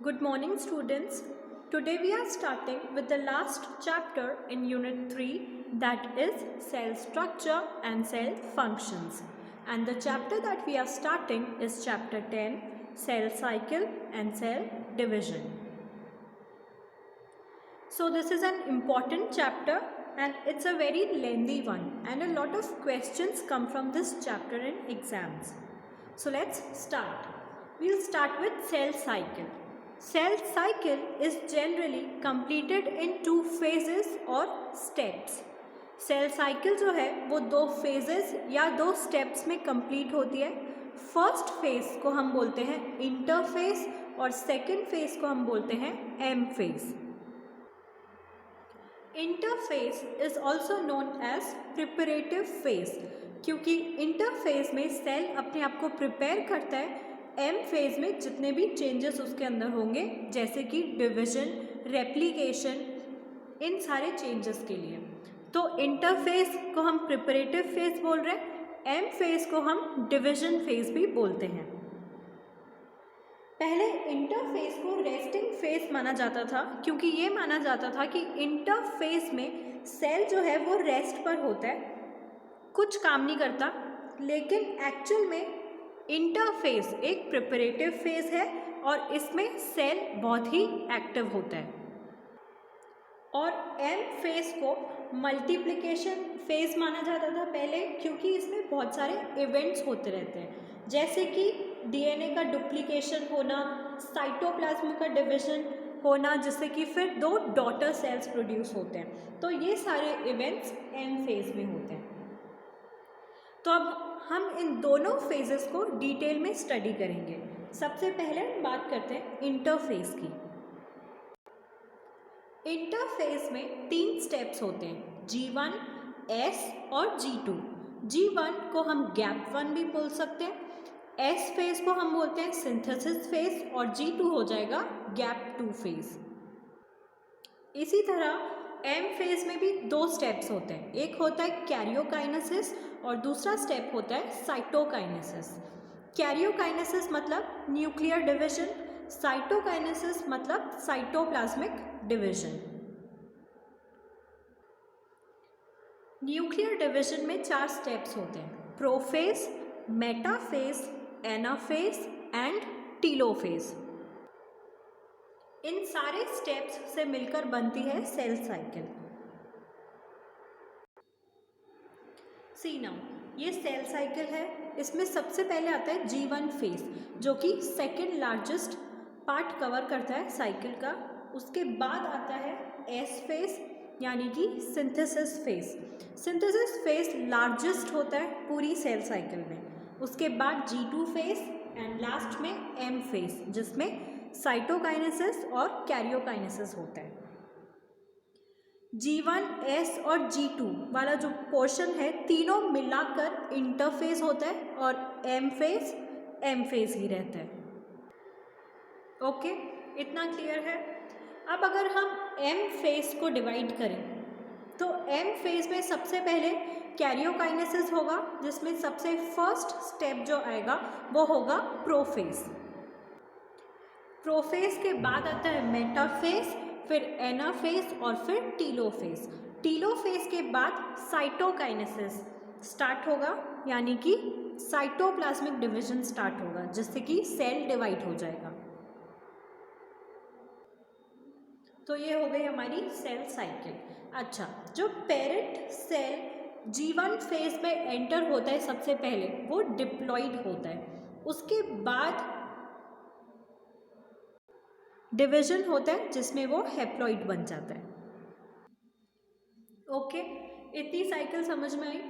Good morning, students. Today we are starting with the last chapter in Unit 3, that is cell structure and cell functions. And the chapter that we are starting is chapter 10, cell cycle and cell division. So this is an important chapter and it's a very lengthy one, and a lot of questions come from this chapter in exams. So let's start. We'll start with cell cycle. Cell cycle is generally completed in two phases or steps. Cell cycle जो है वो दो phases या दो steps में complete होती है. First phase को हम बोलते हैं इंटरफेज और सेकेंड फेज को हम बोलते हैं M phase. Interphase is also known as preparative phase, क्योंकि इंटरफेज में सेल अपने आप को प्रिपेयर करता है एम फेज में जितने भी चेंजेस उसके अंदर होंगे, जैसे कि डिविजन, रेप्लिकेशन, इन सारे चेंजेस के लिए. तो इंटरफेज को हम प्रिपरेटिव फेज बोल रहे हैं, एम फेज को हम डिविजन फेज भी बोलते हैं. पहले इंटरफेज को रेस्टिंग फेज माना जाता था, क्योंकि ये माना जाता था कि इंटरफेज में सेल जो है वो रेस्ट पर होता है, कुछ काम नहीं करता. लेकिन एक्चुअल में इंटरफेज एक प्रिपरेटिव फेज है और इसमें सेल बहुत ही एक्टिव होता है. और एम फेज को मल्टीप्लिकेशन फेज माना जाता था पहले, क्योंकि इसमें बहुत सारे इवेंट्स होते रहते हैं, जैसे कि डीएनए का डुप्लीकेशन होना, साइटोप्लाज्म का डिवीजन होना, जिससे कि फिर दो डॉटर सेल्स प्रोड्यूस होते हैं. तो ये सारे इवेंट्स एम फेज में होते हैं. तो अब हम इन दोनों फेजेस को डिटेल में स्टडी करेंगे. सबसे पहले बात करते हैं इंटरफेज की. इंटरफेज में 3 स्टेप्स होते हैं, G1, S और G2. G1 को हम गैप 1 भी बोल सकते हैं, S फेज को हम बोलते हैं सिंथेसिस फेज और G2 हो जाएगा गैप 2 फेज. इसी तरह एम फेज में भी 2 स्टेप्स होते हैं, एक होता है कैरियोकाइनेसिस और दूसरा स्टेप होता है साइटोकाइनेसिस. कैरियोकाइनेसिस मतलब न्यूक्लियर डिवीजन, साइटोकाइनेसिस मतलब साइटोप्लाज्मिक डिवीजन. न्यूक्लियर डिवीजन में 4 स्टेप्स होते हैं, prophase, metaphase, anaphase and telophase. इन सारे स्टेप्स से मिलकर बनती है सेल साइकिल. सी नाउ, ये सेल साइकिल है. इसमें सबसे पहले आता है G1 फेज, जो कि सेकेंड लार्जेस्ट पार्ट कवर करता है साइकिल का. उसके बाद आता है S फेज, यानी कि synthesis phase. Synthesis phase largest होता है पूरी सेल साइकिल में. उसके बाद G2 फेज एंड लास्ट में M फेज, जिसमें साइटोकाइनेसिस और कैरियोकाइनेसिस होता है. G1, S और G2 वाला जो पोर्शन है, तीनों मिलाकर इंटरफेज होता है और M फेज ही रहता है. ओके, इतना क्लियर है. अब अगर हम M फेज को डिवाइड करें तो M फेज में सबसे पहले कैरियोकाइनेसिस होगा, जिसमें सबसे फर्स्ट स्टेप जो आएगा वो होगा प्रोफेज. प्रोफेज के बाद आता है मेटाफेज, फिर एनाफेज और फिर टीलोफेज. टीलोफेज के बाद साइटोकाइनेसिस स्टार्ट होगा, यानी कि साइटोप्लाज्मिक डिवीजन स्टार्ट होगा, जिससे कि सेल डिवाइड हो जाएगा. तो ये हो गई हमारी सेल साइकिल. अच्छा, जो पेरेंट सेल G1 फेज में एंटर होता है सबसे पहले, वो डिप्लॉइड होता है. उसके बाद डिवीजन होता है, जिसमें वो हैप्लॉइड बन जाता है. ओके, इतनी साइकिल समझ में आई.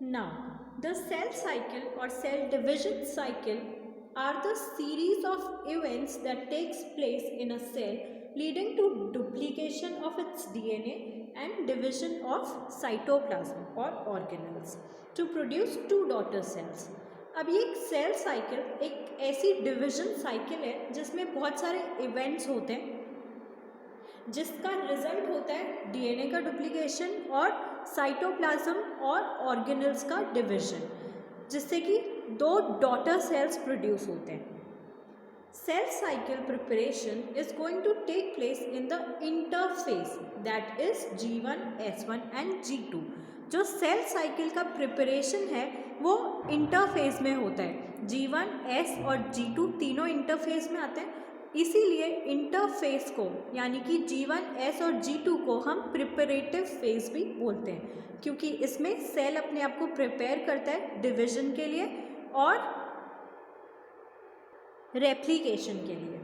नाउ द सेल साइकिल और cell division cycle are the series of events that takes place in a cell leading to duplication of its DNA and division of cytoplasm or organelles to produce 2 daughter cells. अब ये एक cell cycle एक ऐसी division cycle है जिसमें बहुत सारे events होते हैं, जिसका रिजल्ट होता है डीएनए का डुप्लीकेशन और साइटोप्लाज्म और ऑर्गेनल्स का डिवीजन, जिससे कि 2 डॉटर सेल्स प्रोड्यूस होते हैं. Cell cycle preparation is going to take place in the interphase, that is G1, S1 and G2. जो सेल साइकिल का प्रिपरेशन है वो इंटरफेज में होता है। G1, S और G2 तीनों इंटरफेज में आते हैं, इसीलिए इंटरफेज को यानी कि G1, S और G2 को हम प्रिपरेटिव फेज भी बोलते हैं, क्योंकि इसमें सेल अपने आप को प्रिपेयर करता है डिविजन के लिए और रेप्लिकेशन के लिए।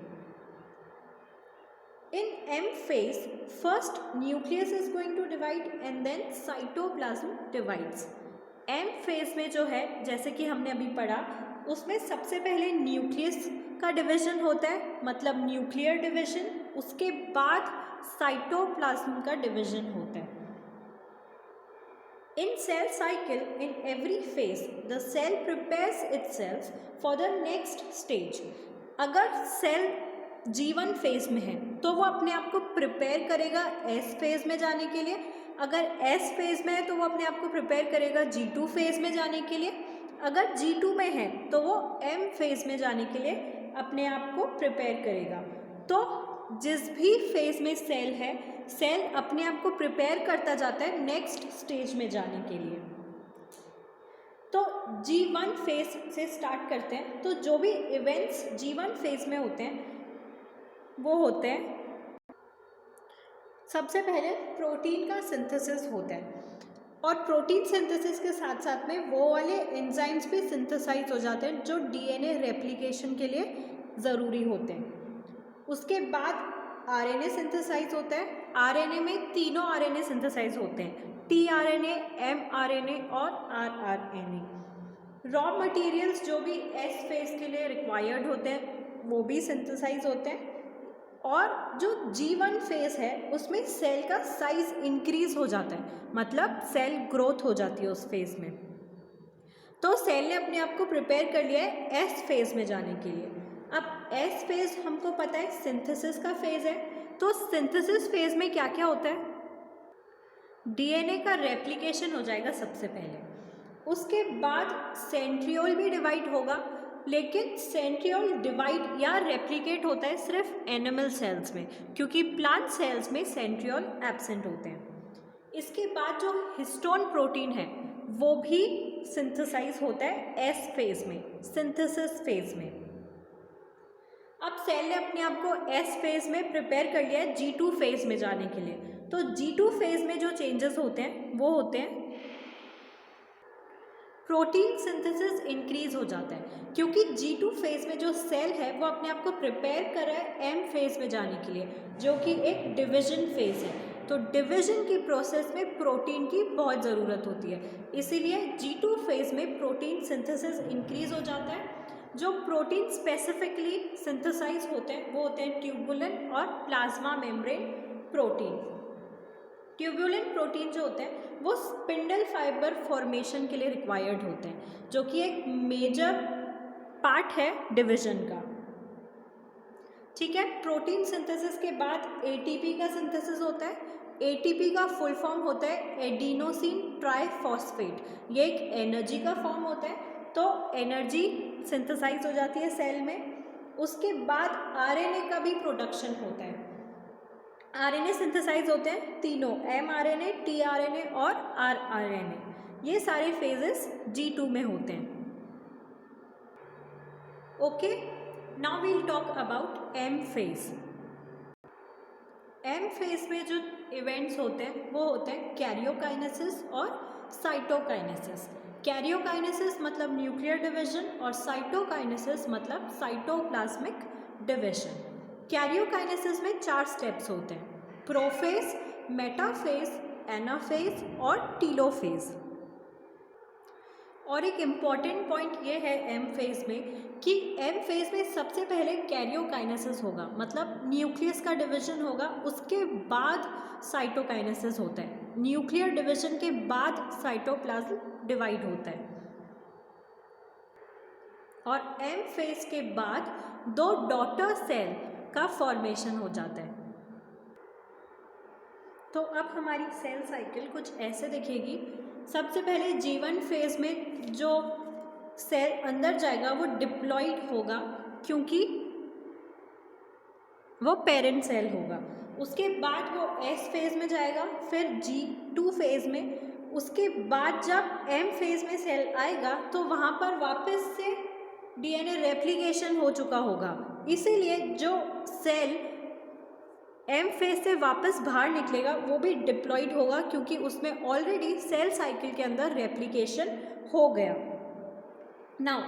In M phase, first nucleus is going to divide and then cytoplasm divides. M phase में जो है, जैसे कि हमने अभी पढ़ा, उसमें सबसे पहले न्यूक्लियस का डिवीजन होता है, मतलब न्यूक्लियर डिवीजन, उसके बाद साइटोप्लाज्म का डिवीजन होता है। In cell cycle, in every phase, the cell prepares itself for the next stage. अगर सेल G1 फेज में है तो वो अपने आप को प्रिपेयर करेगा S फेज में जाने के लिए, अगर S फेज में है तो वो अपने आप को प्रिपेयर करेगा G2 फेज में जाने के लिए, अगर G2 में है तो वो M फेज में जाने के लिए अपने आप को प्रिपेयर करेगा। तो जिस भी फेज में सेल है, सेल अपने आप को प्रिपेयर करता जाता है नेक्स्ट स्टेज में जाने के लिए। तो G1 फेज से स्टार्ट करते हैं। तो जो भी इवेंट्स G1 फेज में होते हैं वो होते हैं, सबसे पहले प्रोटीन का सिंथेसिस होता है, और प्रोटीन सिंथेसिस के साथ साथ में वो वाले एंजाइम्स भी सिंथेसाइज हो जाते हैं जो डीएनए रेप्लिकेशन के लिए ज़रूरी होते हैं। उसके बाद आरएनए सिंथेसाइज होता है। आरएनए में तीनों आरएनए सिंथेसाइज होते हैं, टीआरएनए, एमआरएनए और आरआरएनए। रॉ मटेरियल्स जो भी एस फेज के लिए रिक्वायर्ड होते हैं वो भी सिंथेसाइज होते हैं, और जो G1 फेज है उसमें सेल का साइज इंक्रीज हो जाता है, मतलब सेल ग्रोथ हो जाती है उस फेज में। तो सेल ने अपने आप को प्रिपेयर कर लिया है एस फेज में जाने के लिए। अब एस फेज हमको पता है सिंथेसिस का फेज है, तो सिंथेसिस फेज में क्या क्या होता है? डीएनए का रेप्लिकेशन हो जाएगा सबसे पहले, उसके बाद सेंट्रियोल भी डिवाइड होगा, लेकिन सेंट्रियोल डिवाइड या रेप्लिकेट होता है सिर्फ एनिमल सेल्स में, क्योंकि प्लांट सेल्स में सेंट्रियोल एब्सेंट होते हैं। इसके बाद जो हिस्टोन प्रोटीन है वो भी सिंथेसाइज होता है एस फेज में, सिंथेसिस फेज में। अब सेल ने अपने आप को एस फेज में प्रिपेयर कर लिया है G2 फेज में जाने के लिए। तो G2 फेज में जो चेंजेस होते हैं वो होते हैं प्रोटीन सिंथेसिस इंक्रीज हो जाता है, क्योंकि G2 फेज में जो सेल है वो अपने आप को प्रिपेयर कर रहा है M फेज में जाने के लिए, जो कि एक डिवीजन फेज है। तो डिवीजन की प्रोसेस में प्रोटीन की बहुत ज़रूरत होती है, इसीलिए G2 फेज में प्रोटीन सिंथेसिस इंक्रीज हो जाता है। जो प्रोटीन स्पेसिफिकली सिंथेसाइज होते हैं वो होते हैं ट्यूबुलिन और plasma membrane protein. Tubulin protein जो होते हैं वो स्पिंडल फाइबर फॉर्मेशन के लिए रिक्वायर्ड होते हैं, जो कि एक मेजर पार्ट है डिवीजन का। ठीक है, प्रोटीन सिंथेसिस के बाद एटीपी का सिंथेसिस होता है। एटीपी का फुल फॉर्म होता है एडिनोसिन ट्राइफॉस्फेट, ये एक एनर्जी का फॉर्म होता है। तो एनर्जी सिंथेसाइज हो जाती है सेल में। उसके बाद आरएनए का भी प्रोडक्शन होता है। आरएनए सिंथेसाइज होते हैं तीनों, एमआरएनए, टीआरएनए और आरआरएनए। ये सारे फेजेस G2 में होते हैं। Okay, now we'll talk about M phase. M phase में जो इवेंट्स होते हैं वो होते हैं कैरियोकाइनेसिस और साइटोकाइनेसिस। कैरियोकाइनेसिस मतलब न्यूक्लियर डिवीजन और साइटोकाइनेसिस मतलब साइटोप्लाज्मिक डिवीजन। कैरियोकाइनेसिस में 4 स्टेप्स होते हैं, प्रोफेज, मेटाफेज, एनाफेज और टीलोफेज। और एक इम्पॉर्टेंट पॉइंट ये है एम फेज में कि एम फेज में सबसे पहले कैरियोकाइनेसिस होगा, मतलब न्यूक्लियस का डिवीजन होगा, उसके बाद साइटोकाइनेसिस होता है। न्यूक्लियर डिवीजन के बाद साइटोप्लाज्म डिवाइड होता है। और एम फेज के बाद 2 डॉटर सेल का फॉर्मेशन हो जाता है। तो अब हमारी सेल साइकिल कुछ ऐसे दिखेगी। सबसे पहले G1 फेज में जो सेल अंदर जाएगा वो डिप्लॉइड होगा, क्योंकि वो पेरेंट सेल होगा। उसके बाद वो एस फेज़ में जाएगा, फिर G2 फेज़ में। उसके बाद जब M फेज़ में सेल आएगा तो वहाँ पर वापस से DNA रेप्लिकेशन हो चुका होगा, इसीलिए जो सेल M फेज़ से वापस बाहर निकलेगा वो भी डिप्लॉइड होगा, क्योंकि उसमें ऑलरेडी सेल साइकिल के अंदर रेप्लिकेशन हो गया। Now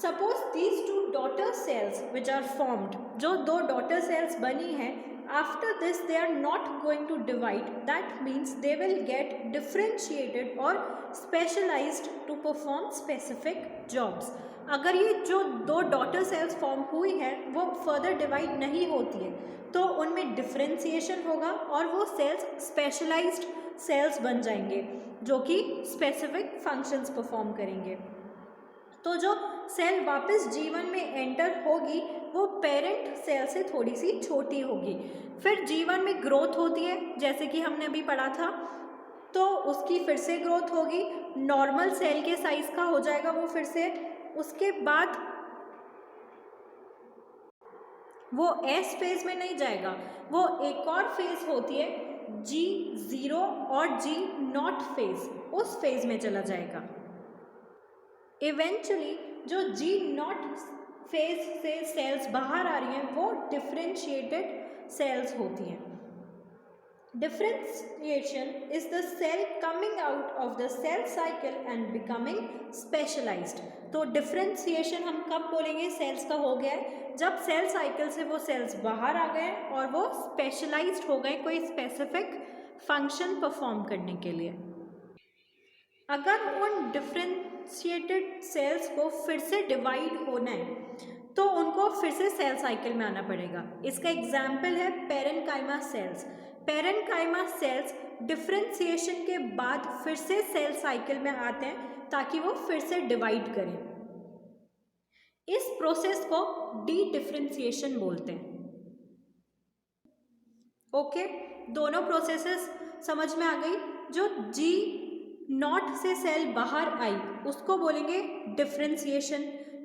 suppose these two daughter cells which are formed, जो दो डॉटर सेल्स बनी हैं, after this they are not going to divide, that means they will get differentiated or specialized to perform specific jobs। अगर ये जो दो daughter cells form हुई है वो फर्दर डिवाइड नहीं होती है तो उनमें डिफ्रेंसिएशन होगा और वो सेल्स स्पेशलाइज्ड सेल्स बन जाएंगे जो कि स्पेसिफिक फंक्शंस परफॉर्म करेंगे। तो जो सेल वापस G1 में एंटर होगी वो पेरेंट सेल से थोड़ी सी छोटी होगी। फिर G1 में ग्रोथ होती है, जैसे कि हमने अभी पढ़ा था, तो उसकी फिर से ग्रोथ होगी, नॉर्मल सेल के साइज का हो जाएगा वो फिर से। उसके बाद वो एस फेज में नहीं जाएगा, वो एक और फेज होती है G0 और G0 फेज, उस फेज में चला जाएगा। इवेंचुअली जो G0 फेज से सेल्स बाहर आ रही हैं वो डिफ्रेंशिएटेड सेल्स होती हैं। Differentiation is the cell coming out of the cell cycle and becoming specialised. तो डिफ्रेंशिएशन हम कब बोलेंगे सेल्स का हो गया है, जब सेल साइकिल से वो सेल्स बाहर आ गए और वो स्पेशलाइज्ड हो गए कोई स्पेसिफिक फंक्शन परफॉर्म करने के लिए। अगर उन डिफ्रेंशिएटेड सेल्स को फिर से डिवाइड होना है तो उनको फिर से सेल साइकिल में आना पड़ेगा। इसका एग्जाम्पल है parenchyma cells. Parenchyma cells differentiation के बाद फिर से सेल साइकिल में आते हैं ताकि वो फिर से डिवाइड करें। इस प्रोसेस को डी डिफ्रेंशिएशन बोलते हैं। ओके, दोनों प्रोसेसेस समझ में आ गई। जो G0 से सेल बाहर आई उसको बोलेंगे डिफ्रेंशिएशन,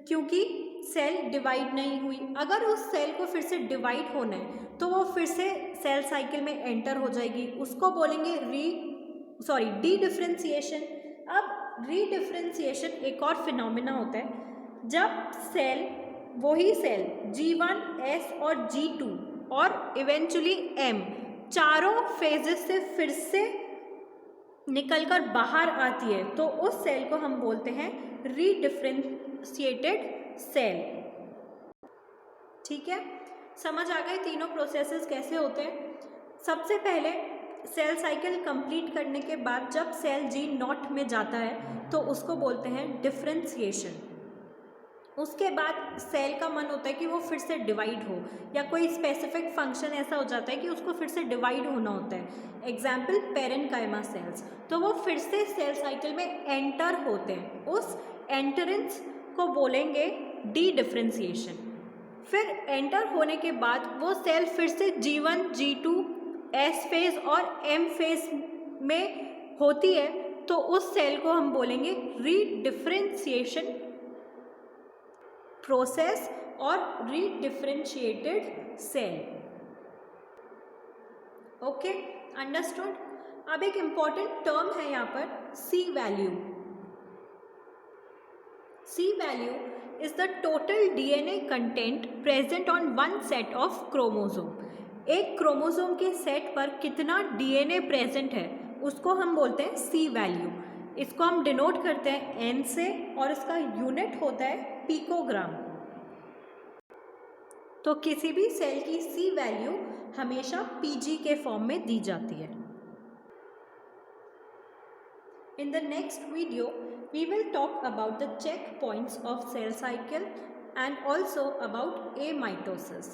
क्योंकि सेल डिवाइड नहीं हुई। अगर उस सेल को फिर से डिवाइड होना है तो वो फिर से सेल साइकिल में एंटर हो जाएगी, उसको बोलेंगे डी डिफ्रेंशिएशन। अब री डिफ्रेंशिएशन एक और फिनोमिना होता है जब सेल, वही सेल G1, S और G2 और इवेंचुअली M चारों फेजेस से फिर से निकलकर बाहर आती है तो उस सेल को हम बोलते हैं रीडिफ्रेंशिएटेड सेल। ठीक है, समझ आ गए तीनों प्रोसेसेस कैसे होते हैं। सबसे पहले सेल साइकिल कंप्लीट करने के बाद जब सेल G0 में जाता है तो उसको बोलते हैं डिफ्रेंशिएशन। उसके बाद सेल का मन होता है कि वो फिर से डिवाइड हो, या कोई स्पेसिफिक फंक्शन ऐसा हो जाता है कि उसको फिर से डिवाइड होना होता है। एग्जाम्पल पेरेन्काइमा सेल्स, तो वो फिर से सेल साइकिल में एंटर होते हैं, उस एंटरेंस को बोलेंगे डी डिफ्रेंशिएशन। फिर एंटर होने के बाद वो सेल फिर से G1, G2, S फेज और M फेज में होती है तो उस सेल को हम बोलेंगे रीडिफ्रेंशिएशन प्रोसेस और रीडिफ्रेंशिएटेड सेल। Okay, understood. अब एक इम्पॉर्टेंट टर्म है यहाँ पर C value. C value is the total DNA content present on one set of chromosome। एक क्रोमोसोम के सेट पर कितना DNA प्रेजेंट है उसको हम बोलते हैं सी वैल्यू। इसको हम डिनोट करते हैं N से और इसका यूनिट होता है पिकोग्राम। तो किसी भी सेल की सी वैल्यू हमेशा PG के फॉर्म में दी जाती है। In the next video, we will talk about the checkpoints of cell cycle and also about amitosis.